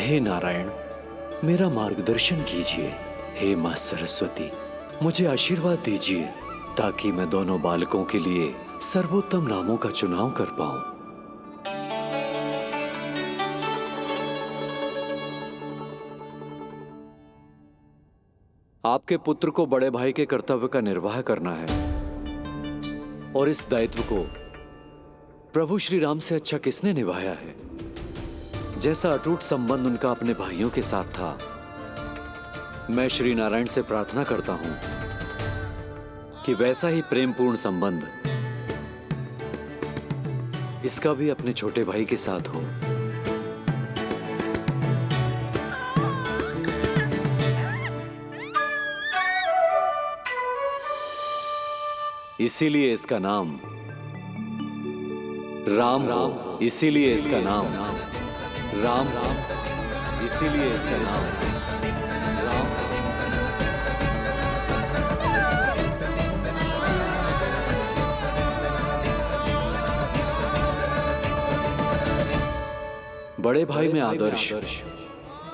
हे नारायण, मेरा मार्गदर्शन कीजिए। हे मां सरस्वती, मुझे आशीर्वाद दीजिए ताकि मैं दोनों बालकों के लिए सर्वोत्तम नामों का चुनाव कर पाऊं। आपके पुत्र को बड़े भाई के कर्तव्य का निर्वाह करना है और इस दायित्व को प्रभु श्री राम से अच्छा किसने निभाया है? जैसा अटूट संबंध उनका अपने भाइयों के साथ था, मैं श्री नारायण से प्रार्थना करता हूं कि वैसा ही प्रेमपूर्ण संबंध इसका भी अपने छोटे भाई के साथ हो। इसीलिए इसका नाम राम हो, इसीलिए इसका नाम राम, इसीलिए इसका नाम राम। बड़े भाई में आदर्श,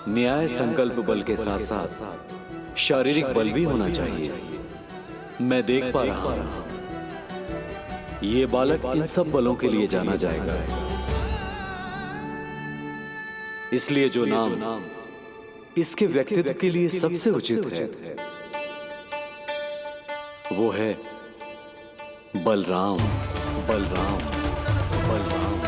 न्याय, संकल्प बल के साथ साथ शारीरिक बल भी होना चाहिए। मैं देख पा रहा हूं ये बालक इन सब बलों के लिए जाना जाएगा। इसलिए जो नाम इसके व्यक्तित्व के लिए सबसे उचित है वो है बलराम, बलराम, बलराम।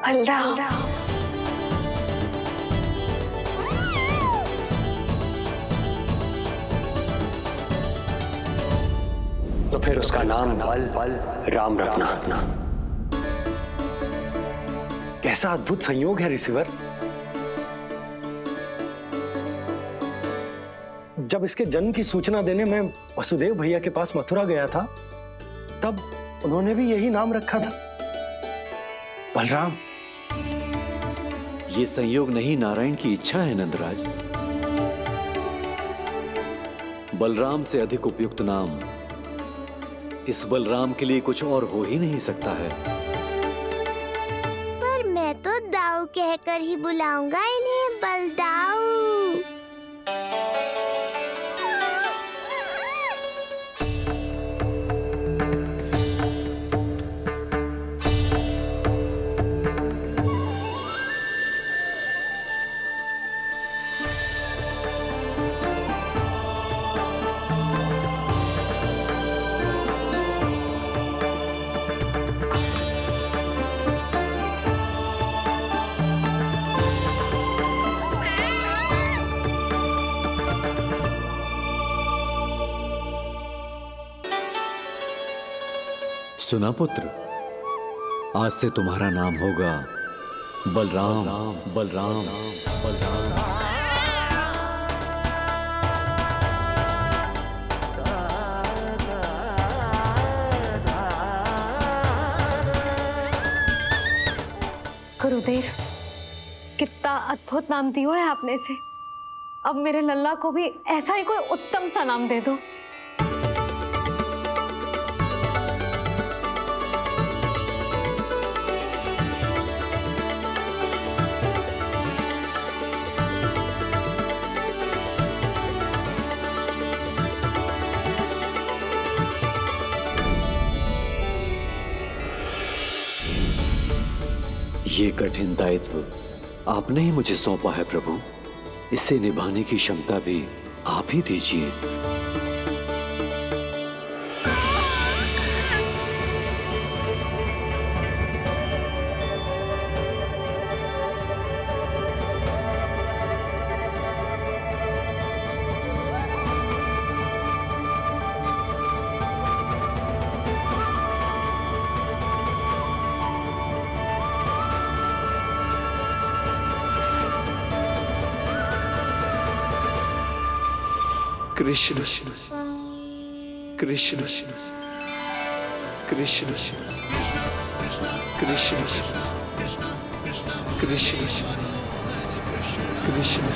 बलराम, तो फिर उसका नाम बल राम रखना। कैसा अद्भुत संयोग है रिसीवर। जब इसके जन्म की सूचना देने मैं वसुदेव भैया के पास मथुरा गया था, तब उन्होंने भी यही नाम रखा था, बलराम। ये संयोग नहीं, नारायण की इच्छा है नंदराज। बलराम से अधिक उपयुक्त नाम इस बलराम के लिए कुछ और हो ही नहीं सकता है। पर मैं तो दाऊ कहकर ही बुलाऊंगा इन्हें, बलदाऊ। सुना पुत्र, आज से तुम्हारा नाम होगा बलराम, बलराम, बलराम। गुरुदेव, कितना अद्भुत नाम दिया है आपने इसे। अब मेरे लल्ला को भी ऐसा ही कोई उत्तम सा नाम दे दो। ये कठिन दायित्व आपने ही मुझे सौंपा है प्रभु। इसे निभाने की क्षमता भी आप ही दीजिए। कृष्ण, कृष्ण कृष्ण कृष्ण कृष्ण कृष्ण कृष्ण कृष्ण।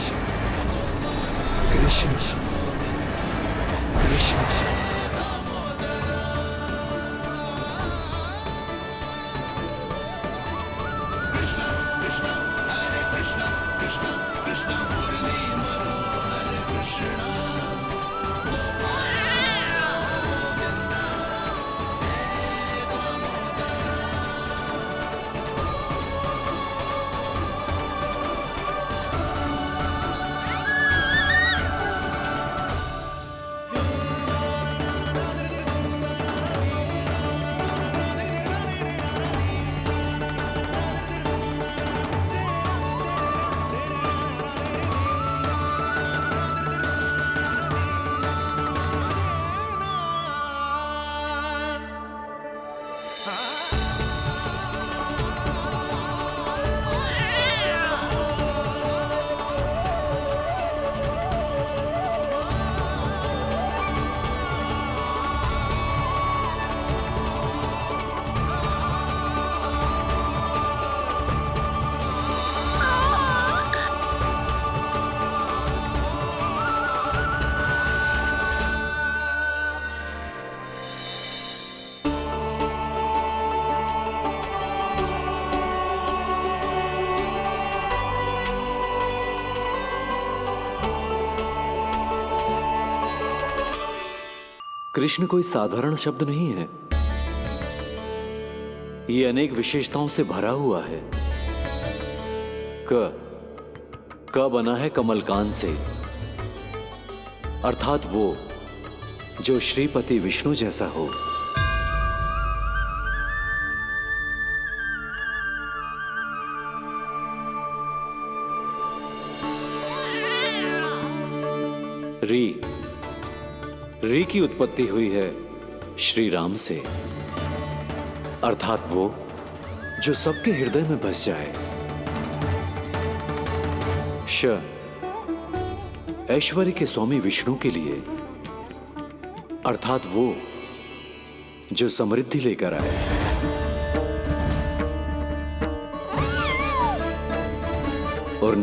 कृष्ण कोई साधारण शब्द नहीं है। ये अनेक विशेषताओं से भरा हुआ है। क बना है कमलकांत से, अर्थात वो जो श्रीपति विष्णु जैसा हो। री की उत्पत्ति हुई है श्री राम से, अर्थात वो जो सबके हृदय में बस जाए। श ऐश्वर्य के स्वामी विष्णु के लिए, अर्थात वो जो समृद्धि लेकर आए। और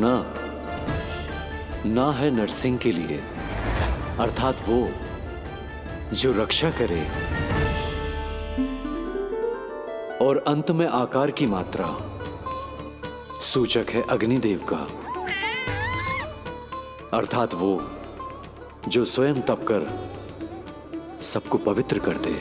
ना है नरसिंह के लिए, अर्थात वो जो रक्षा करे। और अंत में आकार की मात्रा सूचक है अग्निदेव का, अर्थात वो जो स्वयं तप कर सबको पवित्र कर दे।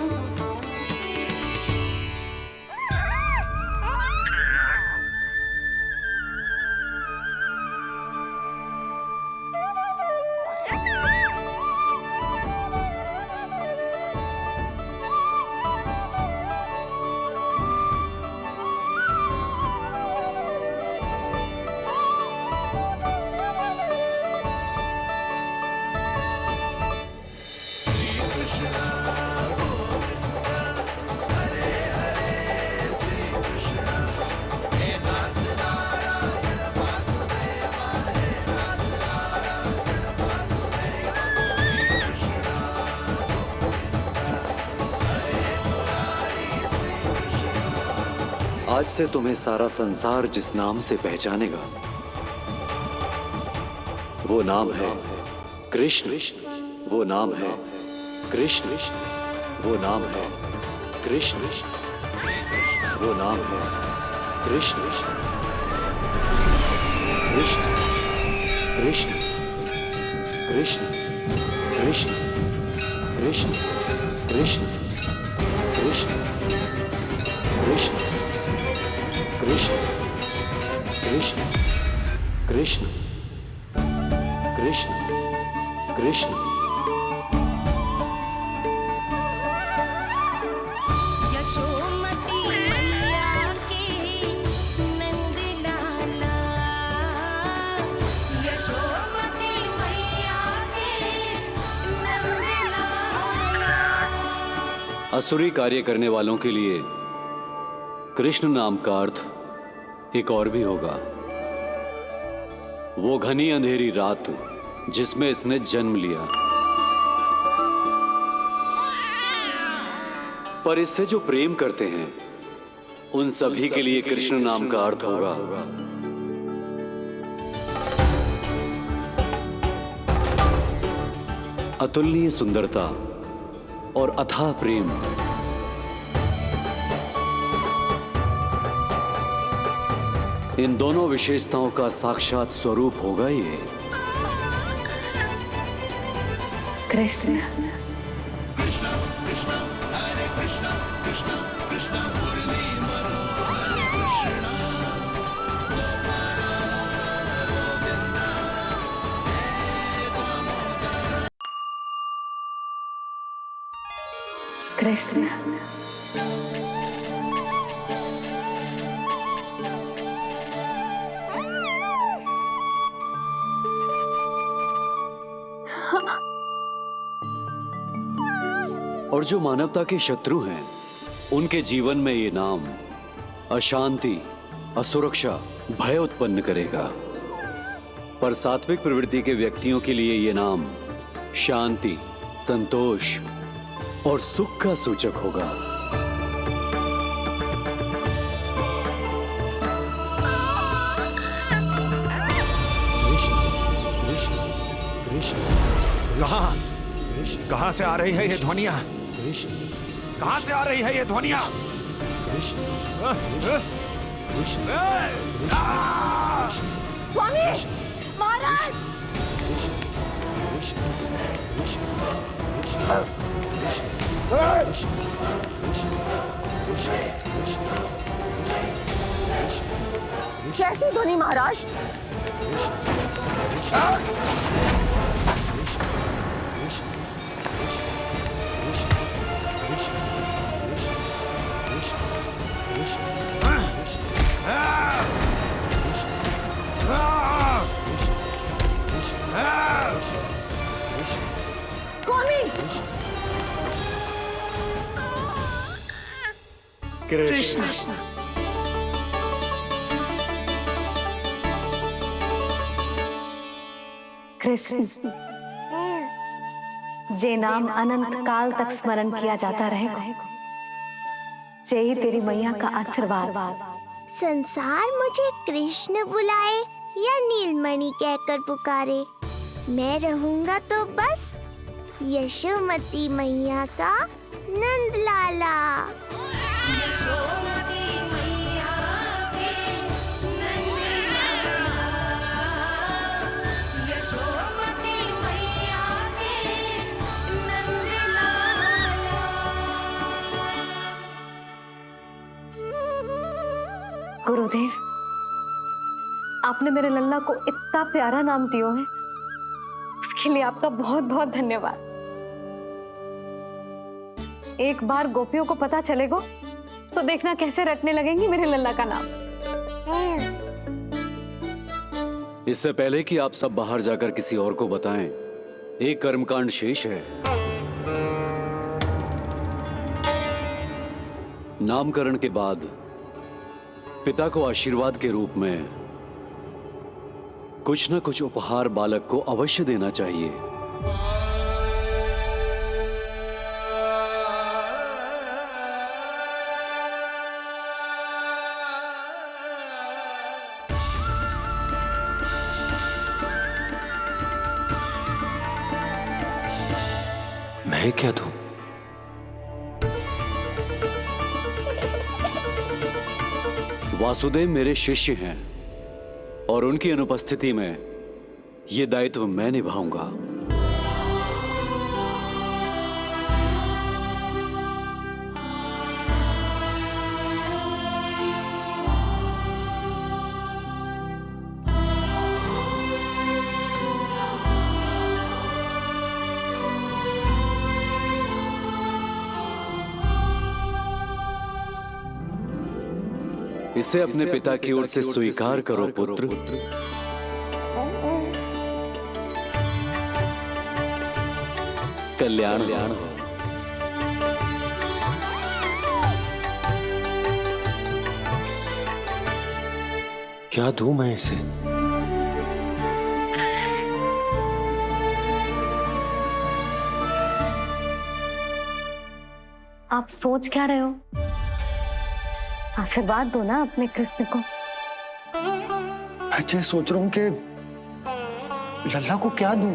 आज से तुम्हें सारा संसार जिस नाम से पहचानेगा वो नाम है कृष्ण। वो नाम है कृष्ण। वो नाम है कृष्ण। वो नाम है कृष्ण। कृष्ण कृष्ण कृष्ण कृष्ण कृष्ण कृष्ण कृष्ण कृष्ण कृष्ण कृष्ण कृष्ण कृष्ण कृष्ण। यशोमती मैया के नंद लाला, यशोमती मैया के नंद लाला। असुरी कार्य करने वालों के लिए कृष्ण नाम का अर्थ एक और भी होगा। वो घनी अंधेरी रात जिसमें इसने जन्म लिया। पर इससे जो प्रेम करते हैं उन सभी के लिए कृष्ण नाम का अर्थ होगा अतुलनीय सुंदरता और अथाह प्रेम। इन दोनों विशेषताओं का साक्षात स्वरूप होगा ये कृष्ण। कृष्ण। और जो मानवता के शत्रु हैं उनके जीवन में ये नाम अशांति, असुरक्षा, भय उत्पन्न करेगा। पर सात्विक प्रवृत्ति के व्यक्तियों के लिए ये नाम शांति, संतोष और सुख का सूचक होगा। कहां से आ रही है ये ध्वनियां? कहां से आ रही है ये ध्वनियां? स्वामी महाराज कैसी ध्वनि महाराज? कृष्ण। कृष्ण जे नाम अनंत काल तक स्मरण किया जाता रहेगा, जय तेरी मैया का आशीर्वाद। संसार मुझे कृष्ण बुलाए या नीलमणि कहकर पुकारे, मैं रहूंगा तो बस यशोमती मैया का नंद लाला। यशोमती मैया के नंद लाला, यशोमती मैया के नंद लाला। गुरुदेव, आपने मेरे लल्ला को इतना प्यारा नाम दियो है, उसके लिए आपका बहुत बहुत धन्यवाद। एक बार गोपियों को पता चलेगा तो देखना कैसे रटने लगेंगी मेरे लल्ला का नाम। इससे पहले कि आप सब बाहर जाकर किसी और को बताएं, एक कर्मकांड शेष है। नामकरण के बाद पिता को आशीर्वाद के रूप में कुछ न कुछ उपहार बालक को अवश्य देना चाहिए। मैं क्या दूं? वासुदेव मेरे शिष्य हैं और उनकी अनुपस्थिति में यह दायित्व मैं निभाऊंगा। इसे अपने पिता की ओर से स्वीकार करो पुत्र। कल्याण हो। क्या दूं मैं इसे? आप सोच क्या रहे हो? आशीर्वाद दो ना अपने कृष्ण को। अच्छा, सोच रहा हूँ कि लल्ला को क्या दूं।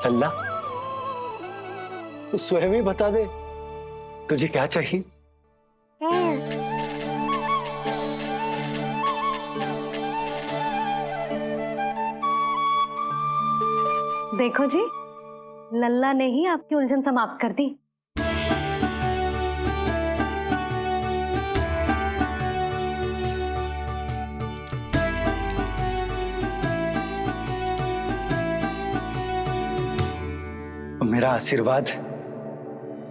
लल्ला, तू स्वयं ही बता दे, तुझे क्या चाहिए? देखो जी, लल्ला ने ही आपकी उलझन समाप्त कर दी। मेरा आशीर्वाद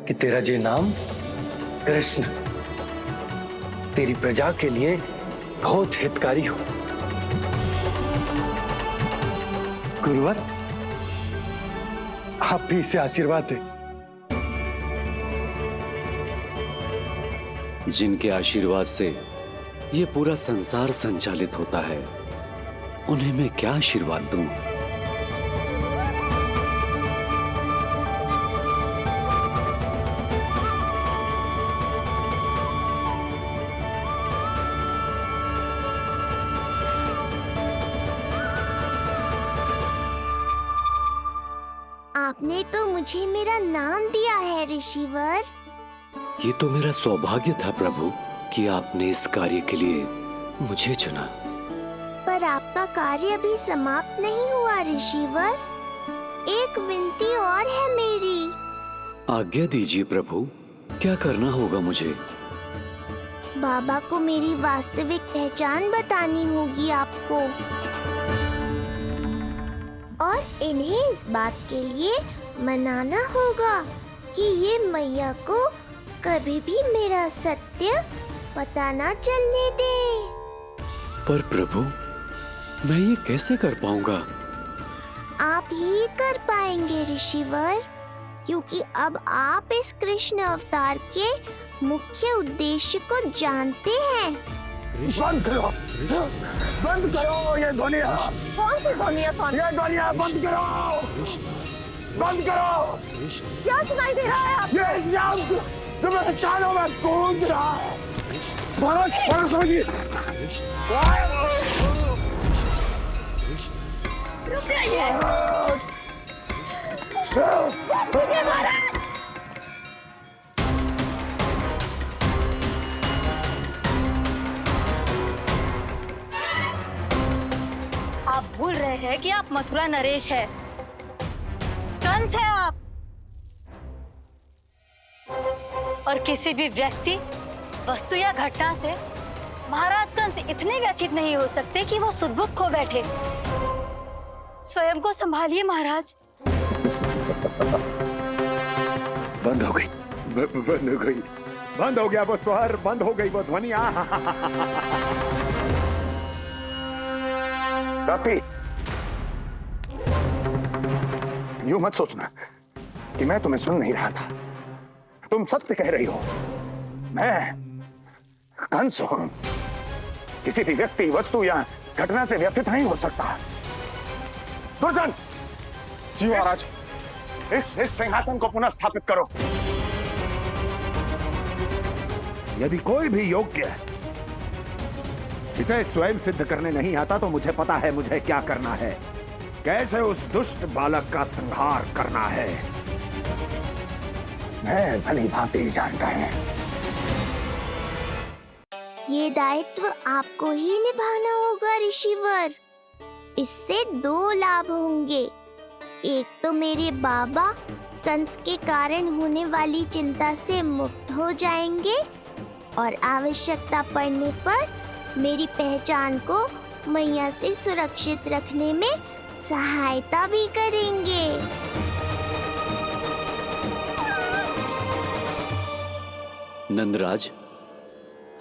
कि तेरा ये नाम कृष्ण तेरी प्रजा के लिए बहुत हितकारी हो। गुरुवर, आप भी इसे आशीर्वाद दें। जिनके आशीर्वाद से ये पूरा संसार संचालित होता है, उन्हें मैं क्या आशीर्वाद दूं? आपने तो मुझे मेरा नाम दिया है ऋषिवर। ये तो मेरा सौभाग्य था प्रभु कि आपने इस कार्य के लिए मुझे चुना। पर आपका कार्य अभी समाप्त नहीं हुआ ऋषिवर। एक विनती और है मेरी। आज्ञा दीजिए प्रभु, क्या करना होगा मुझे? बाबा को मेरी वास्तविक पहचान बतानी होगी आपको, और इन्हें इस बात के लिए मनाना होगा कि ये मैया को कभी भी मेरा सत्य पता ना चलने दे। पर प्रभु, मैं ये कैसे कर पाऊंगा? आप ही कर पाएंगे ऋषिवर, क्योंकि अब आप इस कृष्ण अवतार के मुख्य उद्देश्य को जानते हैं। बंद करो, बंद करो ये ध्वनिया। कौन सी ध्वनिया? ये ध्वनिया बंद करो, बंद करो। क्या सुनाई दे रहा है? ये शब्द जो मेरे कानों में गूंज रहा है। भारत भारत समझिए। रुक जाइए। बस कीजिए महाराज। आप भूल रहे हैं कि आप मथुरा नरेश है, कंस है आप। और किसी भी व्यक्ति, वस्तु या घटना से महाराज कंस इतने व्यथित नहीं हो सकते कि वो सुदबुद्ध खो बैठे। स्वयं को संभालिए महाराज। बंद हो गई, बंद हो गई, बंद हो गया वो स्वर, बंद हो गई वो ध्वनिया। रात्रि, यूं मत सोचना कि मैं तुम्हें सुन नहीं रहा था। तुम सत्य कह रही हो। मैं कंस हूं। किसी भी व्यक्ति, वस्तु या घटना से व्यथित नहीं हो सकता। दुर्जन, जी महाराज, इस सिंहासन को पुनः स्थापित करो। यदि कोई भी योग्य इसे स्वयं सिद्ध करने नहीं आता तो मुझे पता है मुझे क्या करना है, कैसे उस दुष्ट बालक का संहार करना है। मैं भली भांति जानता हूं। ये दायित्व आपको ही निभाना होगा ऋषिवर। इससे दो लाभ होंगे। एक तो मेरे बाबा कंस के कारण होने वाली चिंता से मुक्त हो जाएंगे, और आवश्यकता पड़ने पर मेरी पहचान को मैया से सुरक्षित रखने में सहायता भी करेंगे। नंदराज,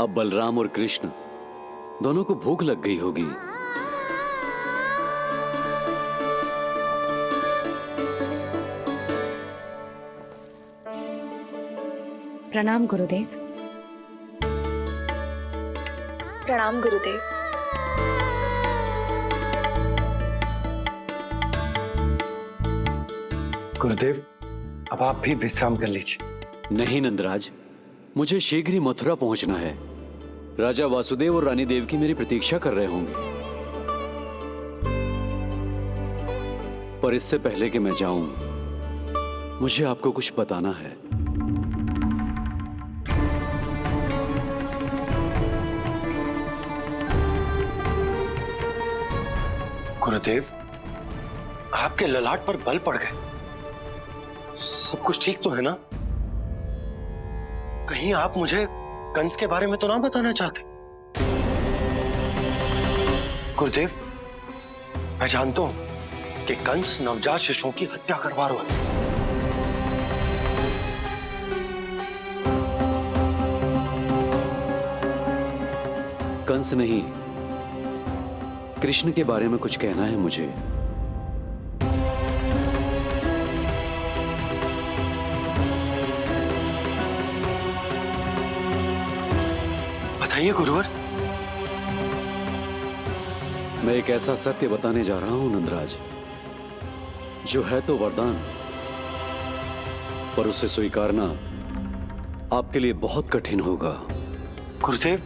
अब बलराम और कृष्ण दोनों को भूख लग गई होगी। प्रणाम गुरुदेव। प्रणाम गुरुदेव। गुरुदेव, अब आप भी विश्राम कर लीजिए। नहीं नंदराज, मुझे शीघ्र ही मथुरा पहुंचना है। राजा वासुदेव और रानी देवकी मेरी प्रतीक्षा कर रहे होंगे। पर इससे पहले कि मैं जाऊं, मुझे आपको कुछ बताना है। गुरुदेव, आपके ललाट पर बल पड़ गए। सब कुछ ठीक तो है ना? कहीं आप मुझे कंस के बारे में तो ना बताना चाहते? गुरुदेव, मैं जानता हूं कि कंस नवजात शिशुओं की हत्या करवा रहा है। कंस नहीं, कृष्ण के बारे में कुछ कहना है मुझे। बताइए गुरुवर। मैं एक ऐसा सत्य बताने जा रहा हूं नंदराज, जो है तो वरदान, पर उसे स्वीकारना आपके लिए बहुत कठिन होगा। गुरुदेव,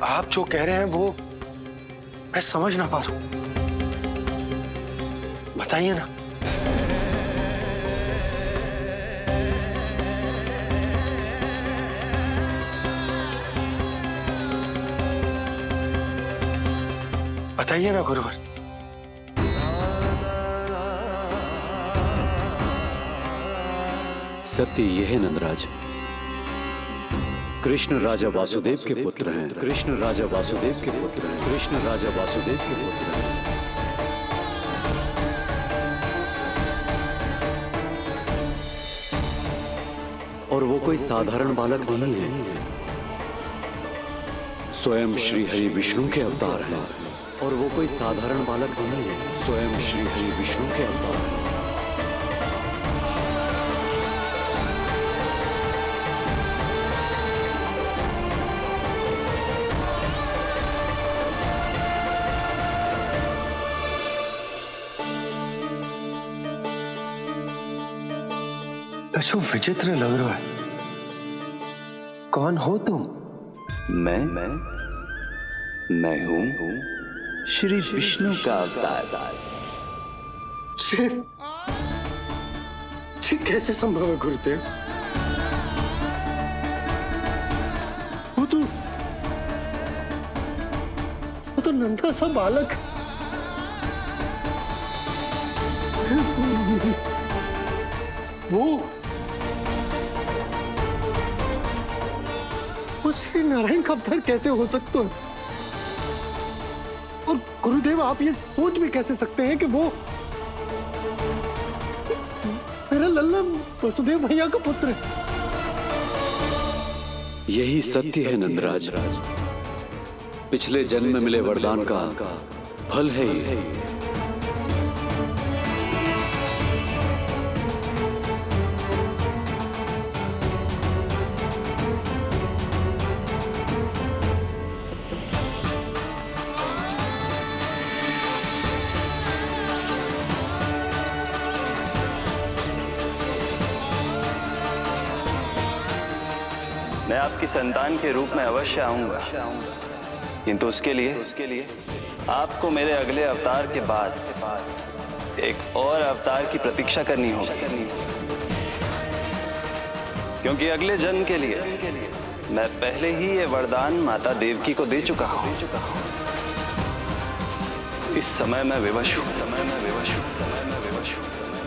आप जो कह रहे हैं वो मैं समझ ना पा रहा हूं। बताइए ना। बताइए ना गुरुवर। सत्य यह है नंदराज, कृष्ण राजा वासुदेव के पुत्र हैं। कृष्ण राजा वासुदेव के पुत्र हैं। कृष्ण राजा वासुदेव के पुत्र हैं। और वो कोई साधारण बालक नहीं है, स्वयं श्री हरि विष्णु के अवतार हैं। और वो कोई साधारण बालक नहीं है, स्वयं श्री हरि विष्णु के अवतार हैं। कछु विचित्र लग रहा है। कौन हो तुम? मैं हूं श्री विष्णु का अवतार। ये कैसे संभव है गुरुदेव? वो तो नन्हा सा बालक। वो श्री नारायण का अवतार कैसे हो सकता है? और गुरुदेव, आप ये सोच भी कैसे सकते हैं कि वो मेरा लल्ला वसुदेव भैया का पुत्र है? यही सत्य है नंदराज। पिछले जन्म में मिले वरदान का फल है ये। मैं आपकी संतान के रूप में अवश्य आऊंगा, किंतु उसके लिए आपको मेरे अगले अवतार के बाद एक और अवतार की प्रतीक्षा करनी होगी, क्योंकि अगले जन्म के लिए मैं पहले ही ये वरदान माता देवकी को दे चुका हूं। इस समय मैं विवश हूं,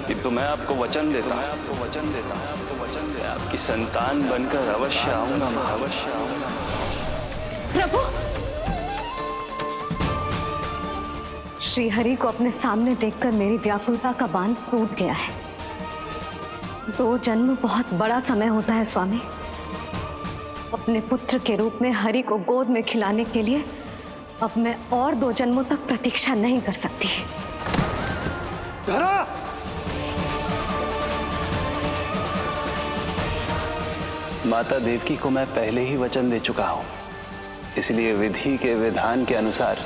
किंतु मैं आपको वचन देता हूं, आपकी संतान बनकर अवश्य आऊंगा, अवश्य आऊंगा। प्रभु, श्री हरि को अपने सामने देखकर मेरी व्याकुलता का बांध टूट गया है। 2 जन्म बहुत बड़ा समय होता है स्वामी। अपने पुत्र के रूप में हरि को गोद में खिलाने के लिए अब मैं और 2 जन्मों तक प्रतीक्षा नहीं कर सकती। धरा! माता देवकी को मैं पहले ही वचन दे चुका हूं इसलिए विधि के विधान के अनुसार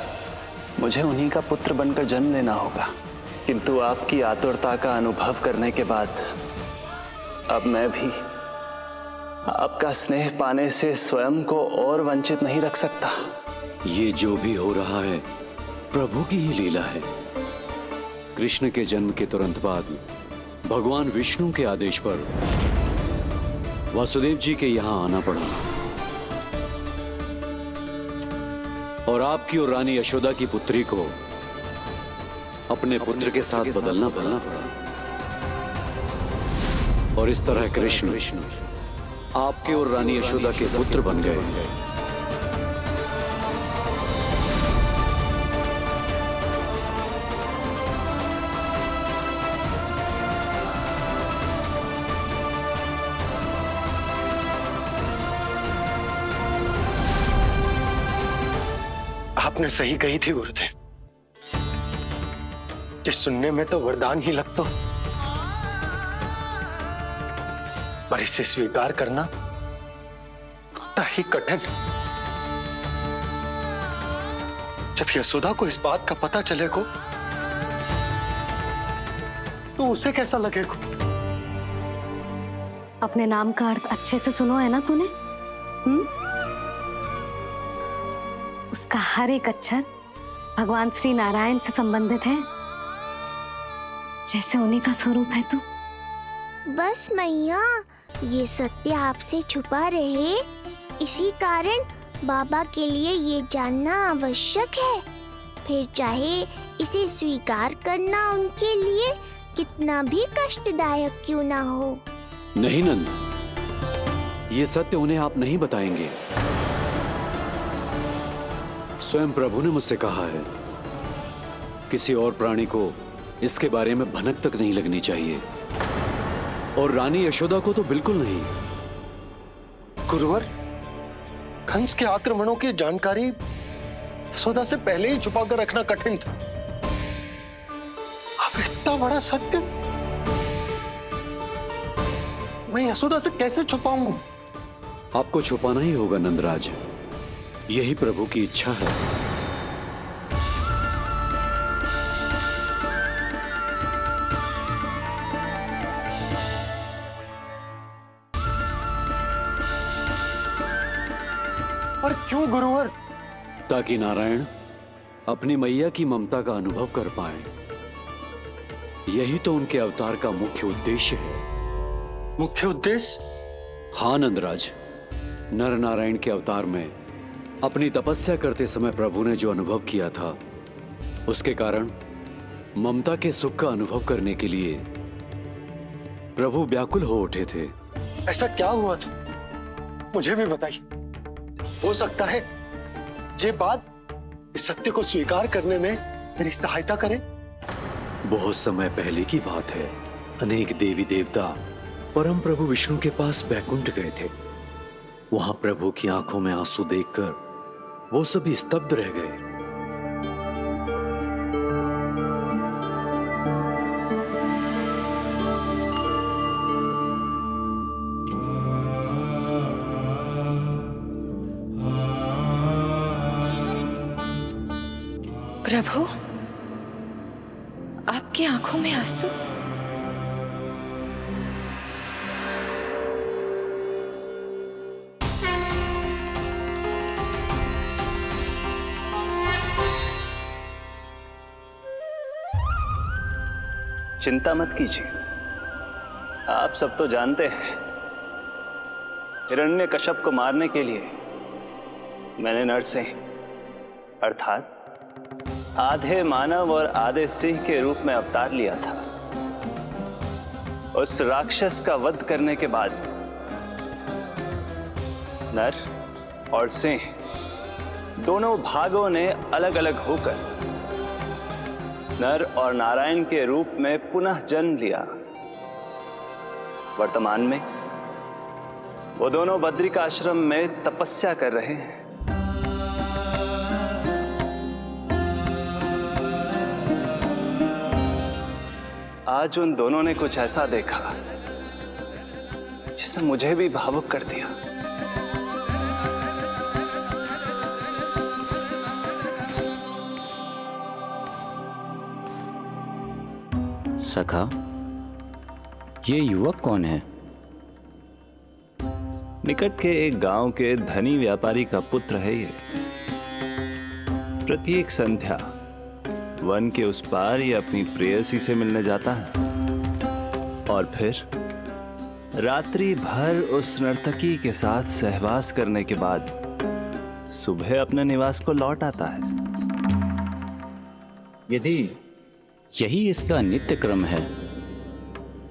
मुझे उन्हीं का पुत्र बनकर जन्म लेना होगा। किंतु आपकी आतुरता का अनुभव करने के बाद अब मैं भी आपका स्नेह पाने से स्वयं को और वंचित नहीं रख सकता। ये जो भी हो रहा है प्रभु की ही लीला है। कृष्ण के जन्म के तुरंत बाद भगवान विष्णु के आदेश पर वासुदेव जी के यहां आना पड़ा और आपकी और रानी यशोदा की पुत्री को अपने पुत्र के साथ बदलना पड़ा और इस तरह कृष्ण आपके और रानी यशोदा के पुत्र बन गए। आपने सही कही थी गुरुदेव। जिस सुनने में तो वरदान ही लगता, पर इसे स्वीकार करना होता ही कठिन। जब यशोदा को इस बात का पता चलेगा तो उसे कैसा लगेगा? अपने नाम का अर्थ अच्छे से सुनो है ना तूने? उसका हर एक अक्षर भगवान श्री नारायण से संबंधित है, जैसे उन्हीं का स्वरूप है तू। बस मैया, ये सत्य आपसे छुपा रहे, इसी कारण बाबा के लिए ये जानना आवश्यक है। फिर चाहे इसे स्वीकार करना उनके लिए कितना भी कष्टदायक क्यों ना हो। नहीं नंद, ये सत्य उन्हें आप नहीं बताएंगे। स्वयं प्रभु ने मुझसे कहा है किसी और प्राणी को इसके बारे में भनक तक नहीं लगनी चाहिए, और रानी यशोदा को तो बिल्कुल नहीं। गुरुवर, कंस के आक्रमणों की जानकारी यशोदा से पहले ही छुपा कर रखना कठिन था। अब इतना बड़ा सत्य मैं यशोदा से कैसे छुपाऊंगा? आपको छुपाना ही होगा नंदराज, यही प्रभु की इच्छा है। और क्यों गुरुवर? ताकि नारायण अपनी मैया की ममता का अनुभव कर पाए। यही तो उनके अवतार का मुख्य उद्देश्य है। मुख्य उद्देश्य? हाँ नंदराज, नर नारायण के अवतार में अपनी तपस्या करते समय प्रभु ने जो अनुभव किया था, उसके कारण ममता के सुख का अनुभव करने के लिए प्रभु व्याकुल हो उठे थे। ऐसा क्या हुआ था? मुझे भी बताइए। हो सकता है ये बात इस सत्य को स्वीकार करने में मेरी सहायता करे। बहुत समय पहले की बात है। अनेक देवी देवता परम प्रभु विष्णु के पास बैकुंठ गए थे। वहां प्रभु की आंखों में आंसू देखकर वो सभी स्तब्ध रह गए। प्रभु, आपकी आंखों में आंसू? चिंता मत कीजिए, आप सब तो जानते हैं हिरण्यकश्यप को मारने के लिए मैंने नरसिंह अर्थात आधे मानव और आधे सिंह के रूप में अवतार लिया था। उस राक्षस का वध करने के बाद नर और सिंह दोनों भागों ने अलग अलग होकर नर और नारायण के रूप में पुनः जन्म लिया। वर्तमान में वो दोनों बद्रिकाश्रम में तपस्या कर रहे हैं। आज उन दोनों ने कुछ ऐसा देखा जिसने मुझे भी भावुक कर दिया। सखा, ये युवक कौन है? निकट के एक गांव के धनी व्यापारी का पुत्र है ये। प्रत्येक संध्या वन के उस पार ये अपनी प्रेयसी से मिलने जाता है और फिर रात्रि भर उस नर्तकी के साथ सहवास करने के बाद सुबह अपने निवास को लौट आता है। यदि यही इसका नित्य क्रम है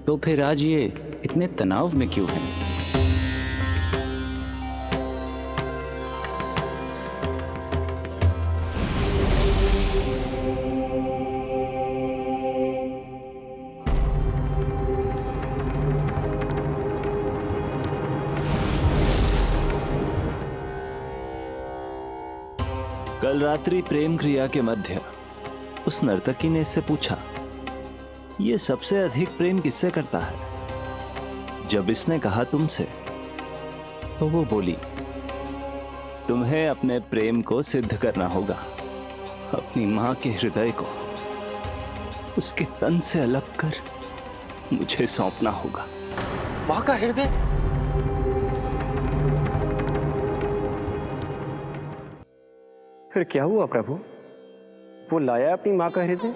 तो फिर आज ये इतने तनाव में क्यों है? कल रात्रि प्रेम क्रिया के मध्य उस नर्तकी ने इससे पूछा, ये सबसे अधिक प्रेम किससे करता है? जब इसने कहा तुमसे, तो वो बोली, तुम्हें अपने प्रेम को सिद्ध करना होगा। अपनी मां के हृदय को उसके तन से अलग कर मुझे सौंपना होगा। मां का हृदय? फिर क्या हुआ प्रभु? वो लाया अपनी मां का हृदय?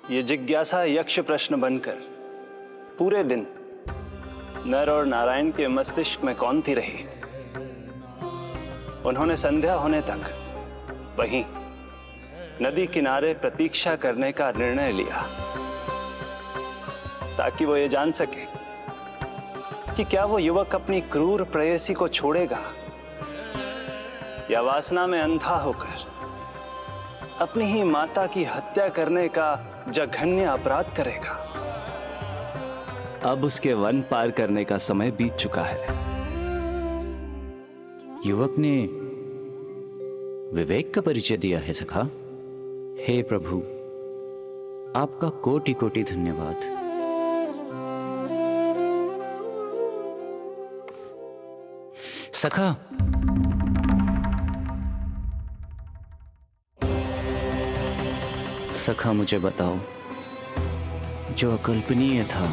ये जिज्ञासा यक्ष प्रश्न बनकर पूरे दिन नर और नारायण के मस्तिष्क में कौंधती रही। उन्होंने संध्या होने तक वहीं नदी किनारे प्रतीक्षा करने का निर्णय लिया ताकि वो ये जान सके कि क्या वो युवक अपनी क्रूर प्रेयसी को छोड़ेगा या वासना में अंधा होकर अपनी ही माता की हत्या करने का जघन्य अपराध करेगा। अब उसके वन पार करने का समय बीत चुका है। युवक ने विवेक का परिचय दिया है सखा। हे प्रभु, आपका कोटि कोटि धन्यवाद। सखा, सखा मुझे बताओ, जो अकल्पनीय था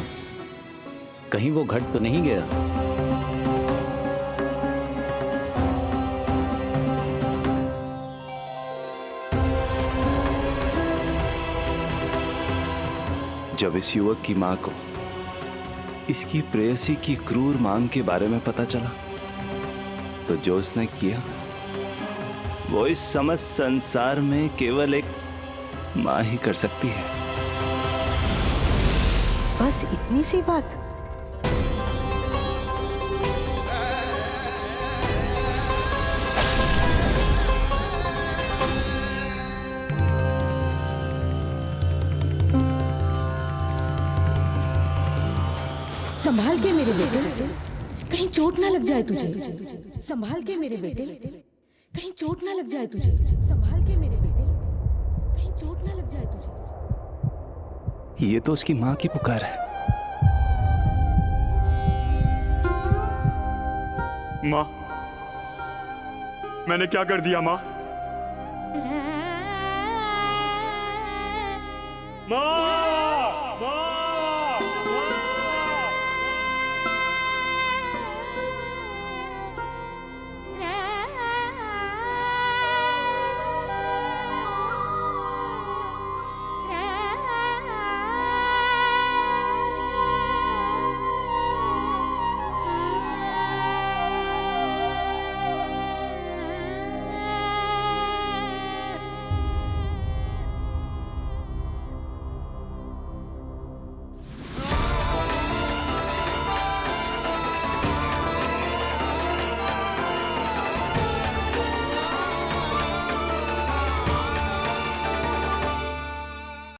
कहीं वो घट तो नहीं गया? जब इस युवक की मां को इसकी प्रेयसी की क्रूर मांग के बारे में पता चला तो जो उसने किया वो इस समस्त संसार में केवल एक मां ही कर सकती है। बस इतनी सी बात? संभाल के मेरे बेटे, कहीं चोट ना लग जाए तुझे। संभाल के मेरे बेटे, कहीं चोट ना लग जाए तुझे। संभाल के मेरे बेटे, कहीं चोट ना लग जाए तुझे। ये तो उसकी मां की पुकार है। मां, मैंने क्या कर दिया मां? मां!